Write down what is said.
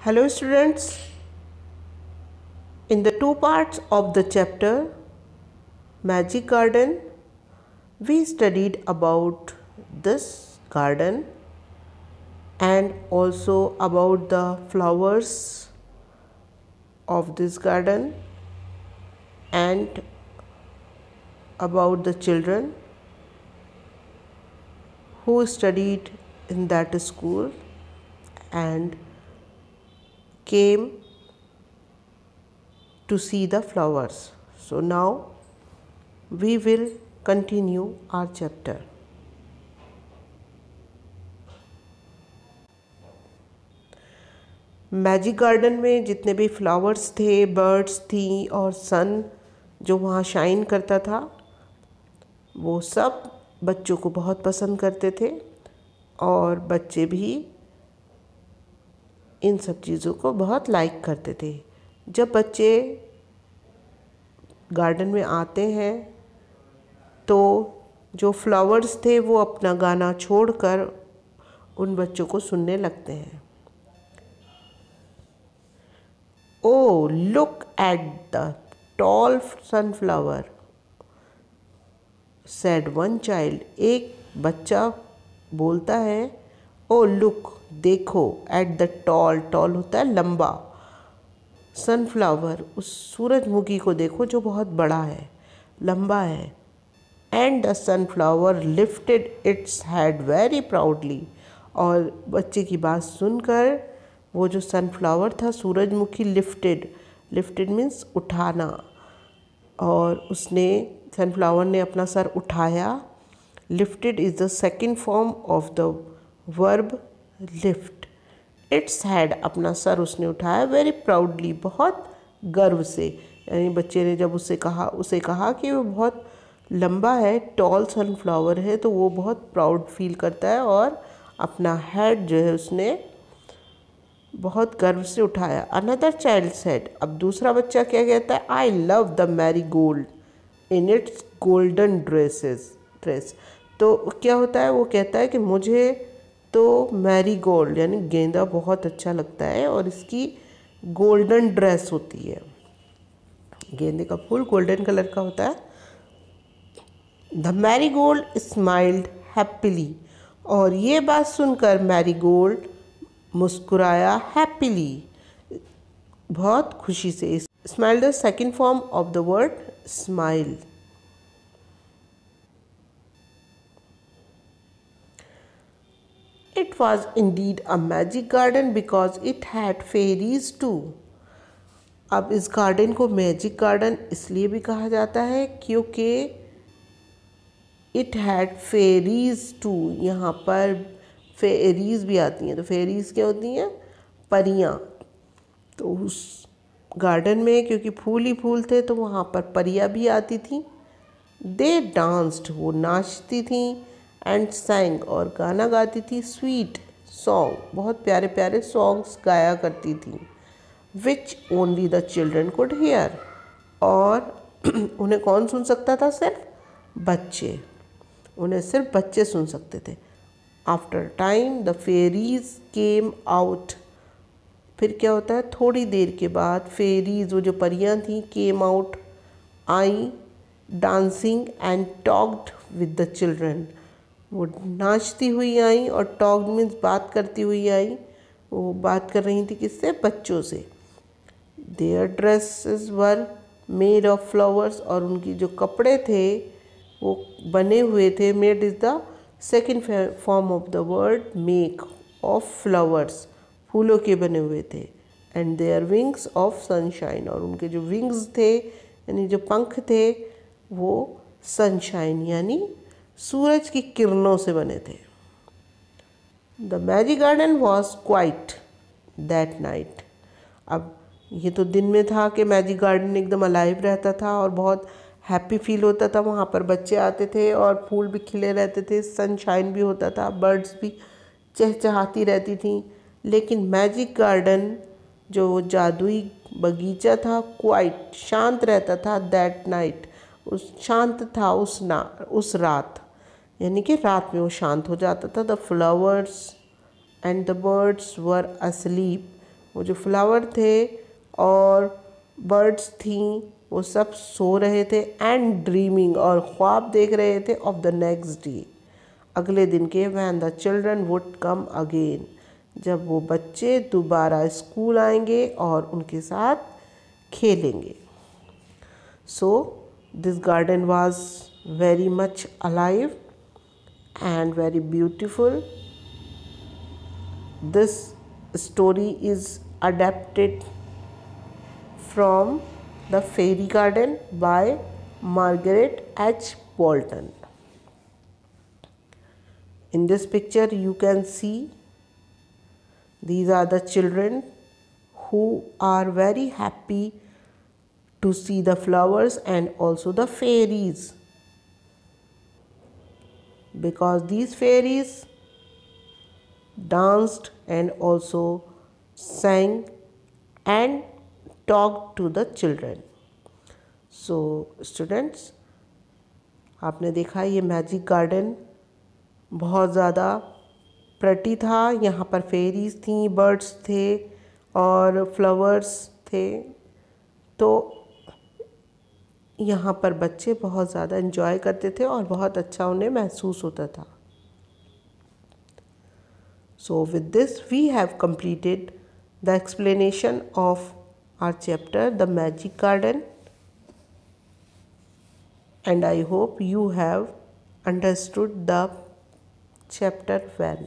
Hello students, in the two parts of the chapter Magic Garden, we studied about this garden and also about the flowers of this garden and about the children who studied in that school and came to see the flowers. So now we will continue our chapter. Magic garden में जितने भी flowers थे, birds थी और सन जो वहाँ shine करता था, वो सब बच्चों को बहुत पसंद करते थे और बच्चे भी इन सब चीज़ों को बहुत लाइक करते थे। जब बच्चे गार्डन में आते हैं तो जो फ्लावर्स थे वो अपना गाना छोड़कर उन बच्चों को सुनने लगते हैं। Oh, look at the tall sunflower, said one child. एक बच्चा बोलता है, Oh, look, देखो, at the tall होता है लंबा, sunflower, उस सूरजमुखी को देखो जो बहुत बड़ा है, लंबा है. And the sunflower lifted its head very proudly. और बच्चे की बात सुनकर वो जो सनफ्लावर था सूरजमुखी लिफ्टेड मीन्स उठाना, और उसने सनफ्लावर ने अपना सर उठाया. Lifted is the second form of the verb lift. Its head, अपना सर उसने उठाया, वेरी प्राउडली, बहुत गर्व से. यानी बच्चे ने जब उसे कहा कि वो बहुत लंबा है, टॉल सनफ्लावर है, तो वो बहुत प्राउड फील करता है और अपना हेड जो है उसने बहुत गर्व से उठाया. अनदर चाइल्ड सेड, अब दूसरा बच्चा क्या कहता है, I love the Marie gold in its golden dress. तो क्या होता है, वो कहता है कि मुझे तो मैरी गोल्ड यानी गेंदा बहुत अच्छा लगता है और इसकी गोल्डन ड्रेस होती है. गेंदे का फूल गोल्डन कलर का होता है. The Marie Gold smiled happily, और ये बात सुनकर मैरी गोल्ड मुस्कुराया, हैप्पीली, बहुत खुशी से. Smile the second form of the word smile. It was indeed a magic garden because it had fairies too. अब इस गार्डन को मैजिक गार्डन इसलिए भी कहा जाता है क्योंकि इट हैड फेरीज टू. यहाँ पर फेरीज भी आती हैं. तो फेरीज क्या होती हैं, परियाँ. तो उस गार्डन में क्योंकि फूल ही फूल थे तो वहाँ पर परियाँ भी आती थी. दे डांस्ड, वो नाचती थी. एंड सैंग, और गाना गाती थी. स्वीट सॉन्ग, बहुत प्यारे प्यारे सॉन्ग्स गाया करती थी. Which only the children could hear, और उन्हें कौन सुन सकता था, सिर्फ बच्चे. उन्हें सिर्फ बच्चे सुन सकते थे. After time the fairies came out. फिर क्या होता है, थोड़ी देर के बाद फेरीज, वो जो परियां थी, came out, I, dancing and talked with the children. वो नाचती हुई आई और टॉक्ड मीन्स बात करती हुई आई. वो बात कर रही थी किससे, बच्चों से. Their dresses were made of flowers, और उनकी जो कपड़े थे वो बने हुए थे. Made is the second form of the word make, of flowers, फूलों के बने हुए थे. And their wings of sunshine, और उनके जो विंग्स थे यानी जो पंख थे वो सनशाइन यानी सूरज की किरणों से बने थे. The magic garden was quite that night. अब ये तो दिन में था कि मैजिक गार्डन एकदम अलाइव रहता था और बहुत हैप्पी फील होता था. वहाँ पर बच्चे आते थे और फूल भी खिले रहते थे, सनशाइन भी होता था, बर्ड्स भी चहचहाती रहती थी. लेकिन मैजिक गार्डन जो जादुई बगीचा था, क्वाइट, शांत रहता था. दैट नाइट, उस शांत था उस रात, यानी कि रात में वो शांत हो जाता था. The flowers and the birds were asleep, वो जो फ्लावर थे और बर्ड्स थी वो सब सो रहे थे एंड ड्रीमिंग और ख्वाब देख रहे थे ऑफ द नेक्स्ट डे, अगले दिन के, when the children would come again, जब वो बच्चे दोबारा स्कूल आएंगे और उनके साथ खेलेंगे. So this garden was very much alive and very beautiful. This story is adapted from The Fairy Garden by Margaret H. Bolton. In this picture you can see these are the children who are very happy to see the flowers and also the fairies, because these fairies danced and also sang and talked to the children. So students, आपने देखा ये magic garden बहुत ज़्यादा pretty था. यहाँ पर fairies थी, birds थे और फ्लावर्स थे. तो यहाँ पर बच्चे बहुत ज़्यादा एंजॉय करते थे और बहुत अच्छा उन्हें महसूस होता था. So with this we have completed the explanation of our chapter The Magic Garden, and I hope you have understood the chapter well.